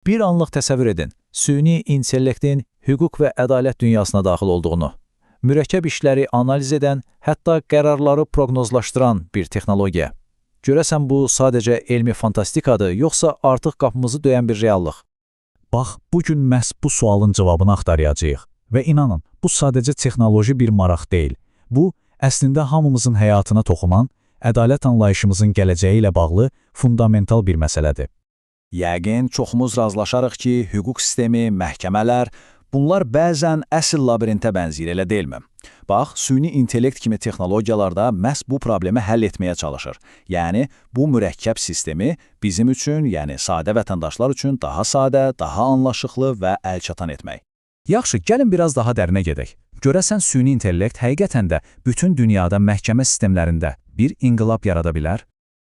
Bir anlıq təsəvvür edin, süni intellektin hüquq və ədalət dünyasına daxil olduğunu. Mürəkkəb işləri analiz edən, hətta qərarları proqnozlaşdıran bir texnologiya. Görəsən bu sadəcə elmi fantastikadır, yoxsa artıq qapımızı döyən bir reallıq? Bax, bugün məhz bu sualın cavabını axtaracağıq. Və inanın, bu sadəcə texnoloji bir maraq deyil. Bu, əslində hamımızın həyatına toxunan, ədalət anlayışımızın gələcəyi ilə bağlı fundamental bir məsələdir. Yəqin çoxumuz razılaşarıq ki, hüquq sistemi, məhkəmələr, bunlar bəzən əsl labirintə bənzəyir, elə deyilmi? Bax, süni intellekt kimi texnologiyalarda məhz bu problemi həll etməyə çalışır. Yəni, bu mürəkkəb sistemi bizim üçün, yəni sadə vətəndaşlar üçün daha sadə, daha anlaşıqlı və əlçatan etmək. Yaxşı, gəlin biraz daha dərinə gedək. Görəsən süni intellekt həqiqətən də bütün dünyada məhkəmə sistemlərində bir inqilab yarada bilər?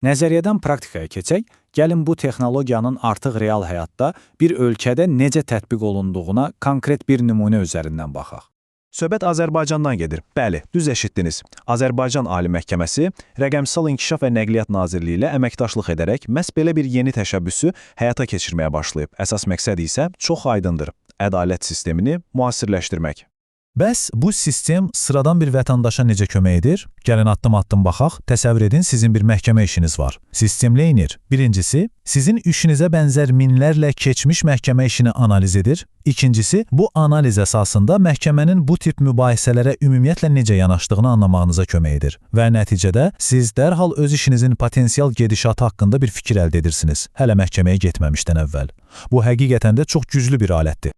Nəzəriyyədən praktikaya keçək, gəlin bu texnologiyanın artıq real həyatda bir ölkədə necə tətbiq olunduğuna konkret bir nümunə üzərindən baxaq. Söhbət Azərbaycandan gedir. Bəli, düz eşitdiniz. Azərbaycan Ali Məhkəməsi Rəqəmsal İnkişaf və Nəqliyyat Nazirliyi ilə əməkdaşlıq edərək məhz belə bir yeni təşəbbüsü həyata keçirməyə başlayıb. Əsas məqsəd isə çox aydındır: ədalət sistemini müasirləşdirmək. Bəs bu sistem sıradan bir vətəndaşa necə kömək edir? Gəlin addım-addım baxaq. Təsəvvür edin, sizin bir məhkəmə işiniz var. Sistem neynir? Birincisi, sizin işinizə bənzər minlərlə keçmiş məhkəmə işini analiz edir. İkincisi, bu analiz əsasında məhkəmənin bu tip mübahisələrə ümumiyyətlə necə yanaşdığını anlamağınıza kömək edir. Və nəticədə siz dərhal öz işinizin potensial gedişatı haqqında bir fikir əldə edirsiniz, hələ məhkəməyə getməmişdən əvvəl. Bu həqiqətən də çox güclü bir alətdir.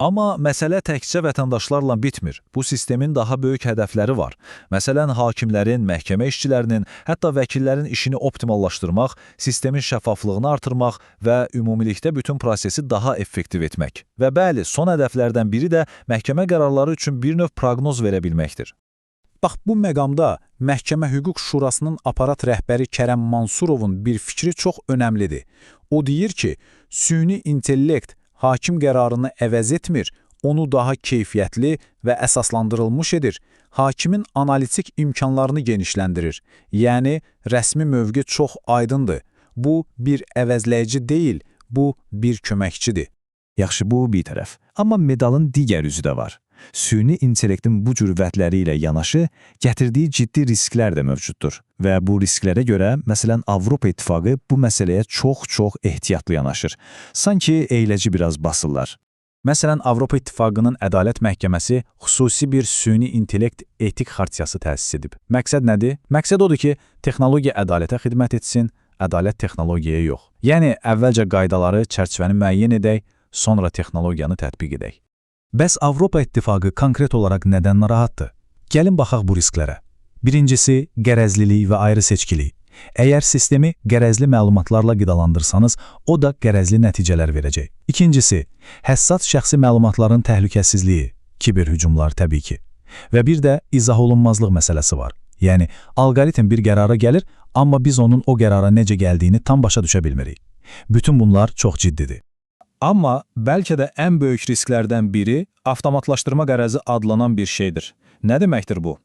Amma məsələ təkcə vətəndaşlarla bitmir. Bu sistemin daha böyük hədəfləri var. Məsələn, hakimlərin, məhkəmə işçilərinin, hətta vəkillərin işini optimallaşdırmaq, sistemin şəffaflığını artırmaq və ümumilikdə bütün prosesi daha effektiv etmək. Və bəli, son hədəflərdən biri də məhkəmə qərarları üçün bir növ proqnoz verə bilməkdir. Bax, bu məqamda Məhkəmə Hüquq Şurasının aparat rəhbəri Kərəm Mansurovun bir fikri çox önəmlidir. O deyir ki, süni intellekt hakim qərarını əvəz etmir, onu daha keyfiyyətli və əsaslandırılmış edir. Hakimin analitik imkanlarını genişləndirir. Yəni, rəsmi mövqe çox aydındır. Bu, bir əvəzləyici deyil, bu, bir köməkçidir. Yaxşı, bu bir tərəf. Amma medalın digər üzü də var. Süni intellektin bu cür vədləri ilə yanaşı, gətirdiyi ciddi risklər də mövcuddur. Və bu risklərə görə, məsələn, Avropa İttifaqı bu məsələyə çox ehtiyatlı yanaşır. Sanki eyləci biraz basırlar. Məsələn, Avropa İttifaqının Ədalət Məhkəməsi xüsusi bir süni intellekt etik xartiyası təsis edib. Məqsəd nədir? Məqsəd odur ki, texnologiya ədalətə xidmət etsin, ədalət texnologiyaya yox. Yəni, əvvəlcə qaydaları, çərçivəni müəyyən edək, sonra texnologiyanı tətbiq edək. Bəs Avropa İttifaqı konkret olaraq nədən narahatdır? Gəlin baxaq bu risklərə. Birincisi, qərəzlilik və ayrı seçkilik. Əgər sistemi qərəzli məlumatlarla qidalandırsanız, o da qərəzli nəticələr verəcək. İkincisi, həssas şəxsi məlumatların təhlükəsizliyi, kiberhücumlar təbii ki. Və bir də izah olunmazlıq məsələsi var. Yəni, alqoritm bir qərara gəlir, amma biz onun o qərara necə gəldiyini tam başa düşə bilmirik. Bütün bunlar çox ciddidir. Amma bəlkə də ən böyük risklərdən biri avtomatlaşdırma qərəzi adlanan bir şeydir. Nə deməkdir bu?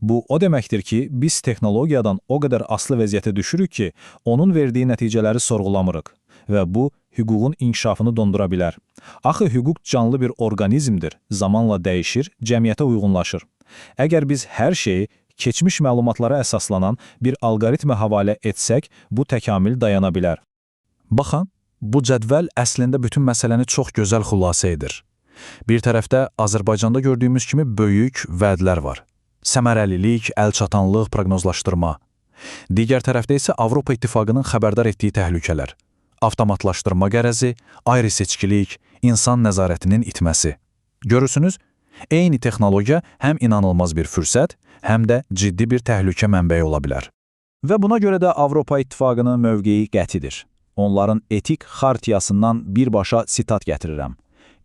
Bu, o deməkdir ki, biz texnologiyadan o qədər aslı vəziyyətə düşürük ki, onun verdiyi nəticələri sorğulamırıq. Və bu, hüququn inkişafını dondura bilər. Axı, hüquq canlı bir orqanizmdir, zamanla dəyişir, cəmiyyətə uyğunlaşır. Əgər biz hər şeyi keçmiş məlumatlara əsaslanan bir alqoritmə havalə etsək, bu təkamül dayana bilər. Baxın, bu cədvəl əslində bütün məsələni çox gözəl xülasə edir. Bir tərəfdə Azərbaycanda gördüyümüz kimi böyük vədlər var. Səmərəlilik, əlçatanlıq, proqnozlaşdırma. Digər tərəfdə isə Avropa İttifaqının xəbərdar etdiyi təhlükələr. Avtomatlaşdırma qərəzi, ayrı seçkilik, insan nəzarətinin itməsi. Görürsünüz, eyni texnologiya həm inanılmaz bir fürsət, həm də ciddi bir təhlükə mənbəyi ola bilər. Və buna görə də Avropa İttifaqının mövqeyi qətidir. Onların etik xartiyasından birbaşa sitat gətirirəm.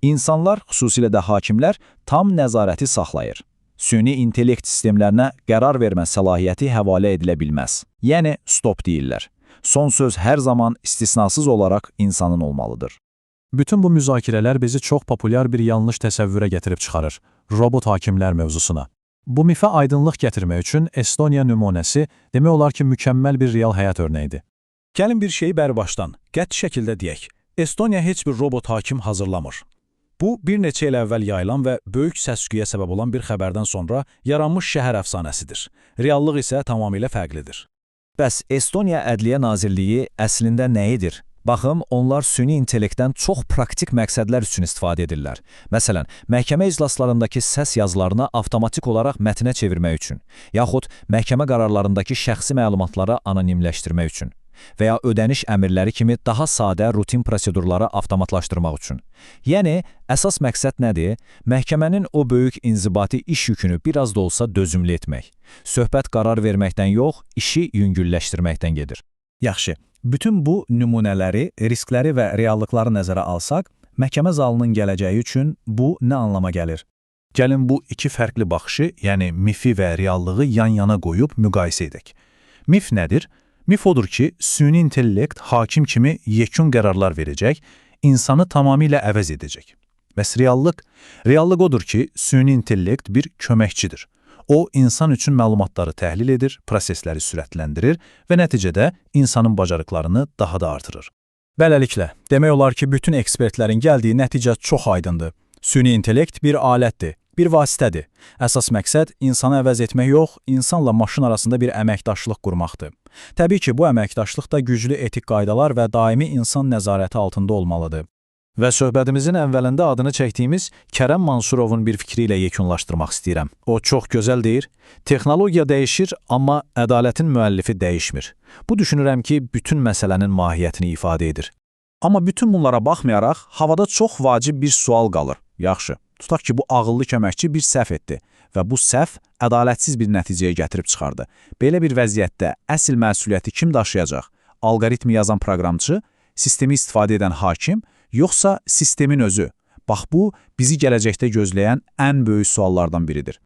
İnsanlar, xüsusilə də hakimlər, tam nəzarəti saxlayır. Süni intellekt sistemlərinə qərar vermə səlahiyyəti həvalə edilə bilməz. Yəni, stop deyirlər. Son söz hər zaman istisnasız olaraq insanın olmalıdır. Bütün bu müzakirələr bizi çox populyar bir yanlış təsəvvürə gətirib çıxarır. Robot hakimlər mövzusuna. Bu mifə aydınlıq gətirmək üçün Estoniya nümunəsi demək olar ki, mükəmməl bir real həyat örnəyidir. Gəlin bir şeyi bərbaşdan, qəti şəkildə deyək. Estoniya heç bir robot hakim hazırlamır. Bu, bir neçə il əvvəl yayılan və böyük səs-küyə səbəb olan bir xəbərdən sonra yaranmış şəhər əfsanəsidir. Reallıq isə tamamilə fərqlidir. Bəs Estoniya Ədliyyə Nazirliyi əslində nə edir? Baxım, onlar süni intellektdən çox praktik məqsədlər üçün istifadə edirlər. Məsələn, məhkəmə iclaslarındakı səs yazılarını avtomatik olaraq mətnə çevirmək üçün, yaxud məhkəmə qərarlarındakı şəxsi məlumatları anonimləşdirmək üçün və ya ödəniş əmrləri kimi daha sadə rutin prosedurları avtomatlaşdırmaq üçün. Yəni, əsas məqsəd nədir? Məhkəmənin o böyük inzibati iş yükünü biraz da olsa dözümlü etmək. Söhbət qərar verməkdən yox, işi yüngülləşdirməkdən gedir. Yaxşı, bütün bu nümunələri, riskləri və reallıqları nəzərə alsaq, məhkəmə zalının gələcəyi üçün bu nə anlama gəlir? Gəlin bu iki fərqli baxışı, yəni mifi və reallığı yan-yana qoyub müqayisə edək. Mif nədir? Mif odur ki, süni intellekt hakim kimi yekun qərarlar verəcək, insanı tamamilə əvəz edəcək. Bəs reallıq? Reallıq odur ki, süni intellekt bir köməkçidir. O, insan üçün məlumatları təhlil edir, prosesləri sürətləndirir və nəticədə insanın bacarıqlarını daha da artırır. Beləliklə, demək olar ki, bütün ekspertlərin gəldiyi nəticə çox aydındır. Süni intellekt bir alətdir, bir vasitədir. Əsas məqsəd insanı əvəz etmək yox, insanla maşın arasında bir əməkdaşlıq qurmaqdır. Təbii ki, bu əməkdaşlıq da güclü etik qaydalar və daimi insan nəzarəti altında olmalıdır. Və söhbətimizin əvvəlində adını çəkdiyimiz Kərəm Mansurovun bir fikri ilə yekunlaşdırmaq istəyirəm. O çox gözəl deyir, texnologiya dəyişir, amma ədalətin müəllifi dəyişmir. Bu düşünürəm ki, bütün məsələnin mahiyyətini ifadə edir. Amma bütün bunlara baxmayaraq, havada çox vacib bir sual qalır. Yaxşı, tutaq ki, bu ağıllı köməkçi bir səhv etdi və bu səhv ədalətsiz bir nəticəyə gətirib çıxardı. Belə bir vəziyyətdə əsl məsuliyyəti kim daşıyacaq? Alqoritmi yazan proqramçı, sistemi istifadə edən hakim, yoxsa sistemin özü? Bax bu, bizi gələcəkdə gözləyən ən böyük suallardan biridir.